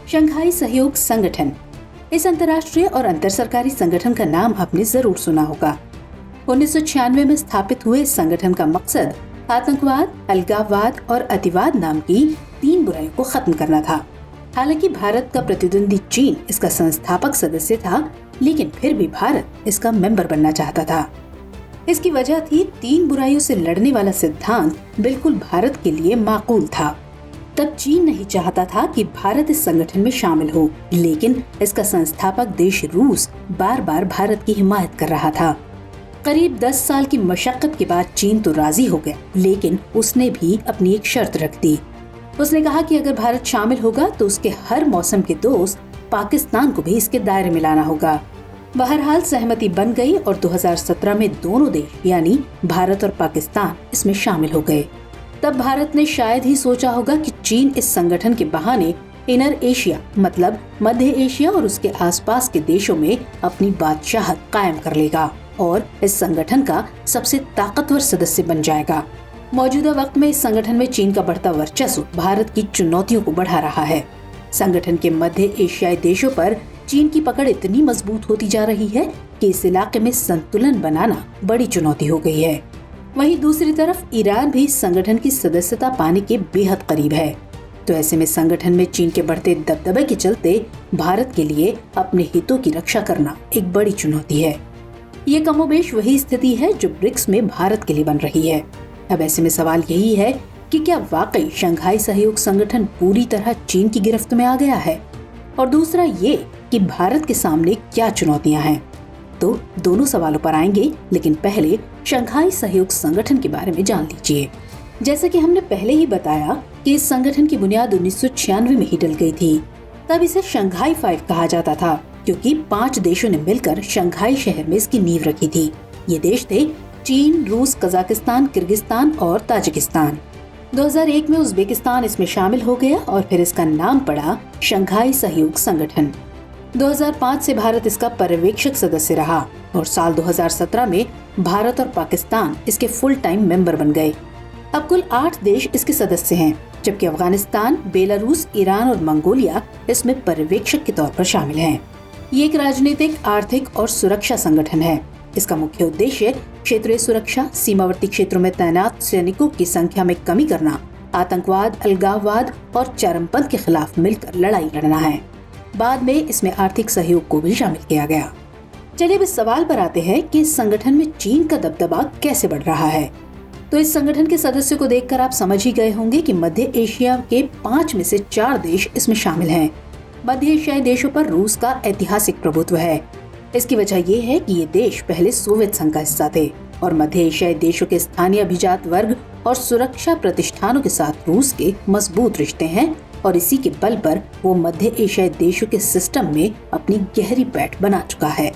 Shanghai सहयोग संगठन। इस अंतर्राष्ट्रीय और अंतर सरकारी संगठन का नाम आपने जरूर सुना होगा। 1996 में स्थापित हुए इस संगठन का मकसद आतंकवाद, अलगाववाद और अतिवाद नाम की 3 बुराइयों को खत्म करना था। हालांकि भारत का प्रतिद्वंदी चीन इसका संस्थापक सदस्य था, लेकिन फिर भी भारत इसका मेंबर बनना चाहता था। इसकी वजह थी 3 बुराइयों से लड़ने वाला सिद्धांत बिल्कुल भारत के लिए माकूल था। तब चीन नहीं चाहता था कि भारत इस संगठन में शामिल हो, लेकिन इसका संस्थापक देश रूस बार बार भारत की हिमायत कर रहा था। करीब 10 साल की मशक्कत के बाद चीन तो राजी हो गया, लेकिन उसने भी अपनी एक शर्त रख दी। उसने कहा कि अगर भारत शामिल होगा तो उसके हर मौसम के दोस्त पाकिस्तान को भी इसके दायरे में लाना होगा। बहरहाल सहमति बन गई और 2017 में दोनों देश यानी भारत और पाकिस्तान इसमें शामिल हो गए। तब भारत ने शायद ही सोचा होगा कि चीन इस संगठन के बहाने इनर एशिया मतलब मध्य एशिया और उसके आसपास के देशों में अपनी बादशाहत कायम कर लेगा और इस संगठन का सबसे ताकतवर सदस्य बन जाएगा। मौजूदा वक्त में इस संगठन में चीन का बढ़ता वर्चस्व भारत की चुनौतियों को बढ़ा रहा है। संगठन के मध्य एशियाई देशों पर चीन की पकड़ इतनी मजबूत होती जा रही है कि इस इलाके में संतुलन बनाना बड़ी चुनौती हो गई है। वहीं दूसरी तरफ ईरान भी संगठन की सदस्यता पाने के बेहद करीब है। तो ऐसे में संगठन में चीन के बढ़ते दबदबे के चलते भारत के लिए अपने हितों की रक्षा करना एक बड़ी चुनौती है। ये कमोबेश वही स्थिति है जो ब्रिक्स में भारत के लिए बन रही है। अब ऐसे में सवाल यही है कि क्या वाकई शंघाई सहयोग संगठन पूरी तरह चीन की गिरफ्त में आ गया है, और दूसरा ये कि भारत के सामने क्या चुनौतियां हैं। तो दोनों सवालों पर आएंगे, लेकिन पहले शंघाई सहयोग संगठन के बारे में जान लीजिए। जैसा कि हमने पहले ही बताया कि इस संगठन की बुनियाद 1996 में ही डल गई थी। तब इसे शंघाई 5 कहा जाता था, क्योंकि 5 देशों ने मिलकर शंघाई शहर में इसकी नींव रखी थी। ये देश थे चीन, रूस, कजाकिस्तान, किर्गिस्तान और ताजिकिस्तान। 2001 में उज्बेकिस्तान इसमें शामिल हो गया और फिर इसका नाम पड़ा शंघाई सहयोग संगठन। 2005 से भारत इसका पर्यवेक्षक सदस्य रहा और साल 2017 में भारत और पाकिस्तान इसके फुल टाइम मेंबर बन गए। अब कुल 8 देश इसके सदस्य हैं, जबकि अफगानिस्तान, बेलारूस, ईरान और मंगोलिया इसमें पर्यवेक्षक के तौर पर शामिल हैं। ये एक राजनीतिक, आर्थिक और सुरक्षा संगठन है। इसका मुख्य उद्देश्य क्षेत्रीय सुरक्षा, सीमावर्ती क्षेत्रों में तैनात सैनिकों की संख्या में कमी करना, आतंकवाद, अलगाववाद और चरमपंथ के खिलाफ मिलकर लड़ाई लड़ना है। बाद में इसमें आर्थिक सहयोग को भी शामिल किया गया। चलिए अब इस सवाल पर आते हैं कि इस संगठन में चीन का दबदबा कैसे बढ़ रहा है। तो इस संगठन के सदस्यों को देखकर आप समझ ही गए होंगे कि मध्य एशिया के 5 में से 4 देश इसमें शामिल हैं। मध्य एशियाई देशों पर रूस का ऐतिहासिक प्रभुत्व है। इसकी वजह ये है कि ये देश पहले सोवियत संघ का हिस्सा थे और मध्य एशियाई देशों के स्थानीय अभिजात वर्ग और सुरक्षा प्रतिष्ठानों के साथ रूस के मजबूत रिश्ते हैं और इसी के बल पर वो मध्य एशियाई देशों के सिस्टम में अपनी गहरी पैठ बना चुका है।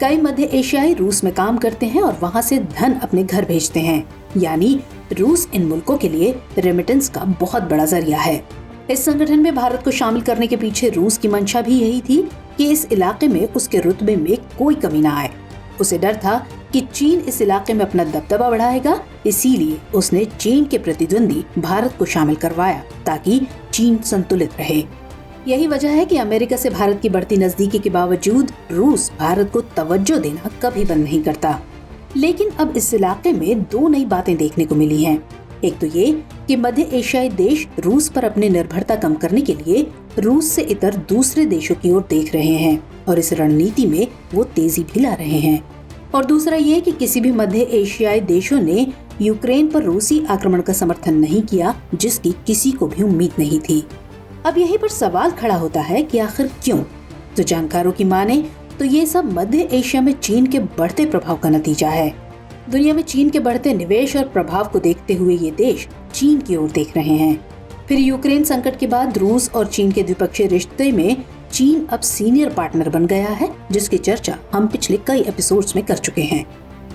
कई मध्य एशियाई रूस में काम करते हैं और वहाँ से धन अपने घर भेजते हैं, यानी रूस इन मुल्कों के लिए रेमिटेंस का बहुत बड़ा जरिया है। इस संगठन में भारत को शामिल करने के पीछे रूस की मंशा भी यही थी कि इस इलाके में उसके रुतबे में कोई कमी न आए। उसे डर था कि चीन इस इलाके में अपना दबदबा बढ़ाएगा, इसीलिए उसने चीन के प्रतिद्वंदी भारत को शामिल करवाया ताकि चीन संतुलित रहे। यही वजह है कि अमेरिका से भारत की बढ़ती नजदीकी के बावजूद रूस भारत को तवज्जो देना कभी बंद नहीं करता। लेकिन अब इस इलाके में 2 नई बातें देखने को मिली हैं। एक तो ये कि मध्य एशियाई देश रूस पर अपनी निर्भरता कम करने के लिए रूस से इतर दूसरे देशों की ओर देख रहे हैं और इस रणनीति में वो तेजी भी ला रहे हैं। और दूसरा ये कि किसी भी मध्य एशियाई देशों ने यूक्रेन पर रूसी आक्रमण का समर्थन नहीं किया, जिसकी किसी को भी उम्मीद नहीं थी। अब यहीं पर सवाल खड़ा होता है कि आखिर क्यों? तो जानकारों की माने तो ये सब मध्य एशिया में चीन के बढ़ते प्रभाव का नतीजा है। दुनिया में चीन के बढ़ते निवेश और प्रभाव को देखते हुए ये देश चीन की ओर देख रहे हैं। फिर यूक्रेन संकट के बाद रूस और चीन के द्विपक्षीय रिश्ते में चीन अब सीनियर पार्टनर बन गया है, जिसकी चर्चा हम पिछले कई एपिसोड्स में कर चुके हैं।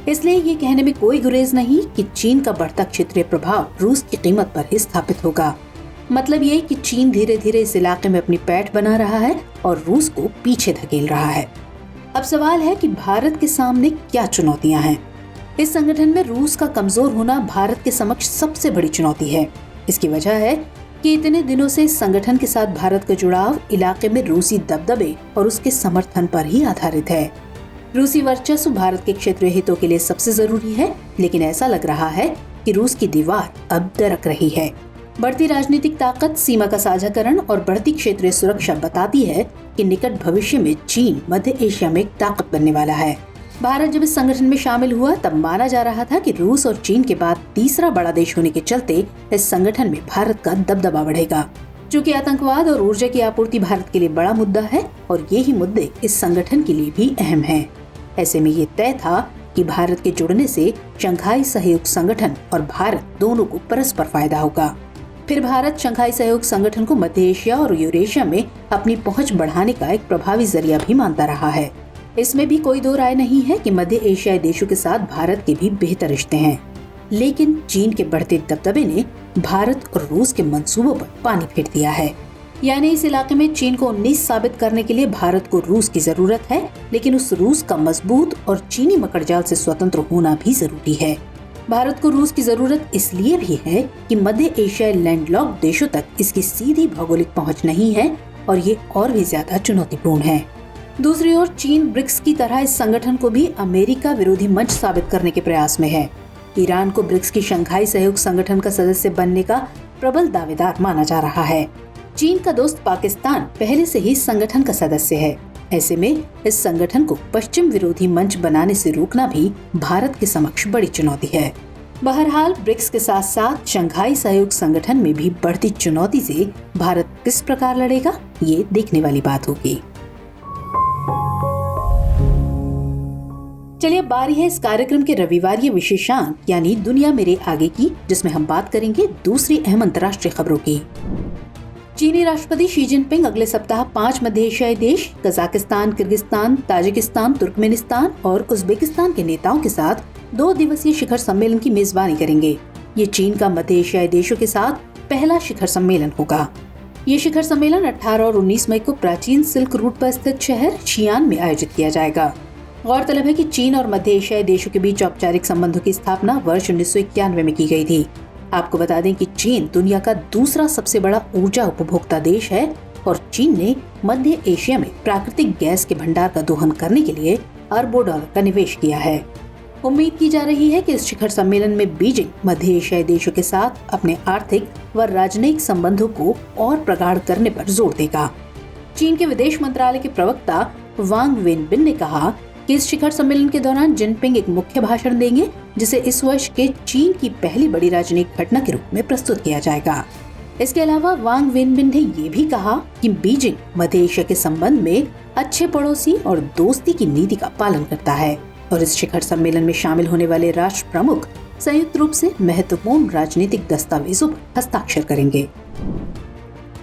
इसलिए ये कहने में कोई गुरेज नहीं कि चीन का बढ़ता क्षेत्रीय प्रभाव रूस की कीमत पर ही स्थापित होगा। मतलब ये कि चीन धीरे धीरे इस इलाके में अपनी पैठ बना रहा है और रूस को पीछे धकेल रहा है। अब सवाल है कि भारत के सामने क्या चुनौतियां हैं। इस संगठन में रूस का कमजोर होना भारत के समक्ष सबसे बड़ी चुनौती है। इसकी वजह है कि इतने दिनों से इस संगठन के साथ भारत का जुड़ाव इलाके में रूसी दबदबे और उसके समर्थन पर ही आधारित है। रूसी वर्चस्व भारत के क्षेत्रीय हितों के लिए सबसे जरूरी है, लेकिन ऐसा लग रहा है कि रूस की दीवार अब दरक रही है। बढ़ती राजनीतिक ताकत, सीमा का साझाकरण और बढ़ती क्षेत्रीय सुरक्षा बताती है कि निकट भविष्य में चीन मध्य एशिया में एक ताकत बनने वाला है। भारत जब इस संगठन में शामिल हुआ तब माना जा रहा था कि रूस और चीन के बाद तीसरा बड़ा देश होने के चलते इस संगठन में भारत का दबदबा बढ़ेगा। चूँकि आतंकवाद और ऊर्जा की आपूर्ति भारत के लिए बड़ा मुद्दा है और ये ही मुद्दे इस संगठन के लिए भी अहम हैं। ऐसे में ये तय था कि भारत के जुड़ने से शंघाई सहयोग संगठन और भारत दोनों को परस्पर फायदा होगा। फिर भारत शंघाई सहयोग संगठन को मध्य एशिया और यूरेशिया में अपनी पहुंच बढ़ाने का एक प्रभावी जरिया भी मानता रहा है। इसमें भी कोई दो राय नहीं है कि मध्य एशियाई देशों के साथ भारत के भी बेहतर रिश्ते हैं, लेकिन चीन के बढ़ते दबदबे ने भारत और रूस के मंसूबों पर पानी फेर दिया है। यानी इस इलाके में चीन को 19 साबित करने के लिए भारत को रूस की जरूरत है, लेकिन उस रूस का मजबूत और चीनी मकड़जाल से स्वतंत्र होना भी जरूरी है। भारत को रूस की जरूरत इसलिए भी है कि मध्य एशियाई लैंडलॉक्ड देशों तक इसकी सीधी भौगोलिक पहुंच नहीं है और ये और भी ज्यादा चुनौतीपूर्ण है। दूसरी ओर चीन ब्रिक्स की तरह इस संगठन को भी अमेरिका विरोधी मंच साबित करने के प्रयास में है। ईरान को ब्रिक्स की शंघाई सहयोग संगठन का सदस्य बनने का प्रबल दावेदार माना जा रहा है। चीन का दोस्त पाकिस्तान पहले से ही संगठन का सदस्य है। ऐसे में इस संगठन को पश्चिम विरोधी मंच बनाने से रोकना भी भारत के समक्ष बड़ी चुनौती है। बहरहाल ब्रिक्स के साथ साथ शंघाई सहयोग संगठन में भी बढ़ती चुनौती से भारत किस प्रकार लड़ेगा, ये देखने वाली बात होगी। चलिए बारी है इस कार्यक्रम के रविवारीय विशेषांक यानी दुनिया मेरे आगे की, जिसमें हम बात करेंगे दूसरी अहम अंतर्राष्ट्रीय खबरों की। चीनी राष्ट्रपति शी जिनपिंग अगले सप्ताह 5 मध्य एशियाई देश कजाकिस्तान, किर्गिस्तान, ताजिकिस्तान, तुर्कमेनिस्तान और उज्बेकिस्तान के नेताओं के साथ 2 दिवसीय शिखर सम्मेलन की मेजबानी करेंगे। ये चीन का मध्य एशियाई देशों के साथ पहला शिखर सम्मेलन होगा। ये शिखर सम्मेलन 18 और 19 मई को प्राचीन सिल्क रूट पर स्थित शहर शियान में आयोजित किया जाएगा। गौरतलब है कि चीन और मध्य एशियाई देशों के बीच औपचारिक संबंधों की स्थापना वर्ष 1991 में की गई थी। आपको बता दें कि चीन दुनिया का दूसरा सबसे बड़ा ऊर्जा उपभोक्ता देश है और चीन ने मध्य एशिया में प्राकृतिक गैस के भंडार का दोहन करने के लिए अरबों डॉलर का निवेश किया है। उम्मीद की जा रही है कि इस शिखर सम्मेलन में बीजिंग मध्य एशियाई देशों के साथ अपने आर्थिक व राजनयिक संबंधों को और प्रगाढ़ करने पर जोर देगा। चीन के विदेश मंत्रालय के प्रवक्ता वांग वेनबिन ने कहा कि इस शिखर सम्मेलन के दौरान जिनपिंग एक मुख्य भाषण देंगे, जिसे इस वर्ष के चीन की पहली बड़ी राजनयिक घटना के रूप में प्रस्तुत किया जाएगा। इसके अलावा वांग वेनबिन ने ये भी कहा कि बीजिंग मध्य एशिया के संबंध में अच्छे पड़ोसी और दोस्ती की नीति का पालन करता है और इस शिखर सम्मेलन में शामिल होने वाले राष्ट्र प्रमुख संयुक्त रूप से महत्वपूर्ण राजनीतिक दस्तावेजों पर हस्ताक्षर करेंगे।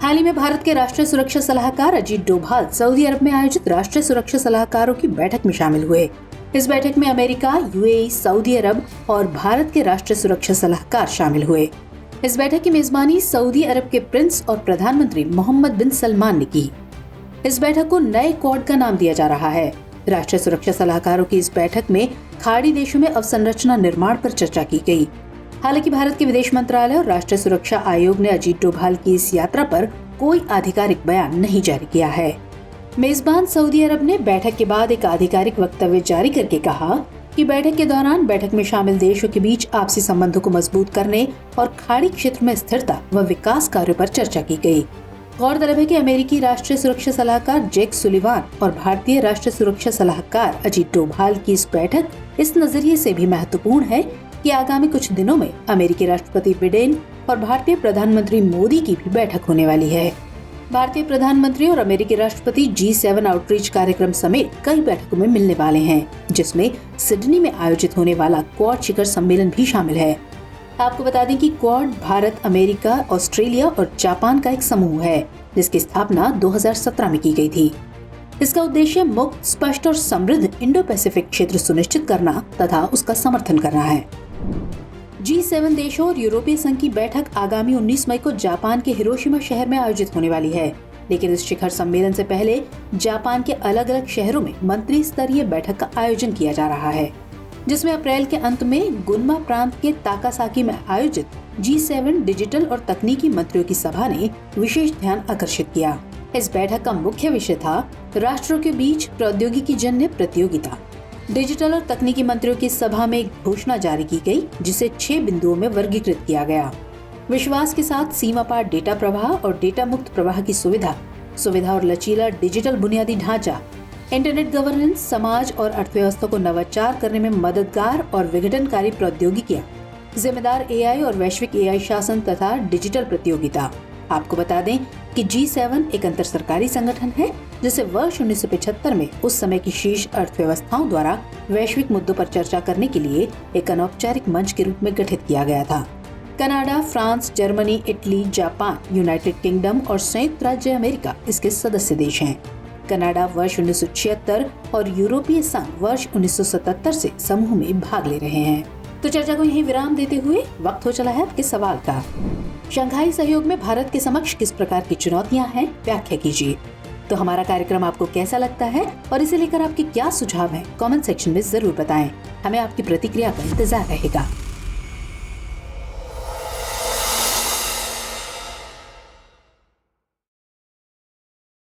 हाल ही में भारत के राष्ट्रीय सुरक्षा सलाहकार अजीत डोभाल सऊदी अरब में आयोजित राष्ट्रीय सुरक्षा सलाहकारों की बैठक में शामिल हुए। इस बैठक में अमेरिका, यूएई, सऊदी अरब और भारत के राष्ट्रीय सुरक्षा सलाहकार शामिल हुए। इस बैठक की मेजबानी सऊदी अरब के प्रिंस और प्रधानमंत्री मोहम्मद बिन सलमान ने की। इस बैठक को नए क्वाड का नाम दिया जा रहा है। राष्ट्रीय सुरक्षा सलाहकारों की इस बैठक में खाड़ी देशों में अवसंरचना निर्माण पर चर्चा की गई। हालांकि भारत के विदेश मंत्रालय और राष्ट्रीय सुरक्षा आयोग ने अजीत डोभाल की इस यात्रा पर कोई आधिकारिक बयान नहीं जारी किया है। मेजबान सऊदी अरब ने बैठक के बाद एक आधिकारिक वक्तव्य जारी करके कहा कि बैठक के दौरान बैठक में शामिल देशों के बीच आपसी संबंधों को मजबूत करने और खाड़ी क्षेत्र में स्थिरता व विकास कार्यों पर चर्चा की गई। गौरतलब है कि अमेरिकी राष्ट्रीय सुरक्षा सलाहकार जेक सुलिवान और भारतीय राष्ट्रीय सुरक्षा सलाहकार अजीत डोभाल की इस बैठक इस नजरिए से भी महत्वपूर्ण है कि आगामी कुछ दिनों में अमेरिकी राष्ट्रपति बिडेन और भारतीय प्रधानमंत्री मोदी की भी बैठक होने वाली है। भारतीय प्रधानमंत्री और अमेरिकी राष्ट्रपति G7 आउटरीच कार्यक्रम समेत कई बैठकों में मिलने वाले हैं, जिसमें सिडनी में आयोजित होने वाला क्वाड शिखर सम्मेलन भी शामिल है। आपको बता दें कि क्वाड भारत, अमेरिका, ऑस्ट्रेलिया और जापान का एक समूह है, जिसकी स्थापना 2017 में की गई थी। इसका उद्देश्य मुक्त, स्पष्ट और समृद्ध इंडो पैसिफिक क्षेत्र सुनिश्चित करना तथा उसका समर्थन करना है। G7 देशों और यूरोपीय संघ की बैठक आगामी 19 मई को जापान के हिरोशिमा शहर में आयोजित होने वाली है, लेकिन इस शिखर सम्मेलन से पहले जापान के अलग अलग शहरों में मंत्री स्तरीय बैठक का आयोजन किया जा रहा है। जिसमें अप्रैल के अंत में गुन्मा प्रांत के ताकासाकी में आयोजित G7 डिजिटल और तकनीकी मंत्रियों की सभा ने विशेष ध्यान आकर्षित किया। इस बैठक का मुख्य विषय था राष्ट्रों के बीच प्रौद्योगिकी जन्य प्रतियोगिता। डिजिटल और तकनीकी मंत्रियों की सभा में एक घोषणा जारी की गई, जिसे 6 बिंदुओं में वर्गीकृत किया गया। विश्वास के साथ सीमा पार डेटा प्रवाह और डेटा मुक्त प्रवाह की सुविधा और लचीला डिजिटल बुनियादी ढांचा, इंटरनेट गवर्नेंस, समाज और अर्थव्यवस्था को नवाचार करने में मददगार और विघटनकारी प्रौद्योगिकियां, जिम्मेदार AI और वैश्विक AI शासन तथा डिजिटल प्रतियोगिता। आपको बता दें कि G7 एक अंतर सरकारी संगठन है, जिसे वर्ष 1975 में उस समय की शीर्ष अर्थव्यवस्थाओं द्वारा वैश्विक मुद्दों पर चर्चा करने के लिए एक अनौपचारिक मंच के रूप में गठित किया गया था। Canada, France, Germany, Italy, Japan, United kingdom और संयुक्त राज्य अमेरिका इसके सदस्य देश हैं। कनाडा वर्ष 1976 और यूरोपीय संघ वर्ष 1977 से समूह में भाग ले रहे हैं। तो चर्चा को यहीं विराम देते हुए वक्त हो चला है आपके सवाल का। शंघाई सहयोग में भारत के समक्ष किस प्रकार की चुनौतियां हैं, व्याख्या कीजिए। तो हमारा कार्यक्रम आपको कैसा लगता है और इसे लेकर आपके क्या सुझाव हैं, कमेंट सेक्शन में जरूर बताएं। हमें आपकी प्रतिक्रिया का इंतजार रहेगा।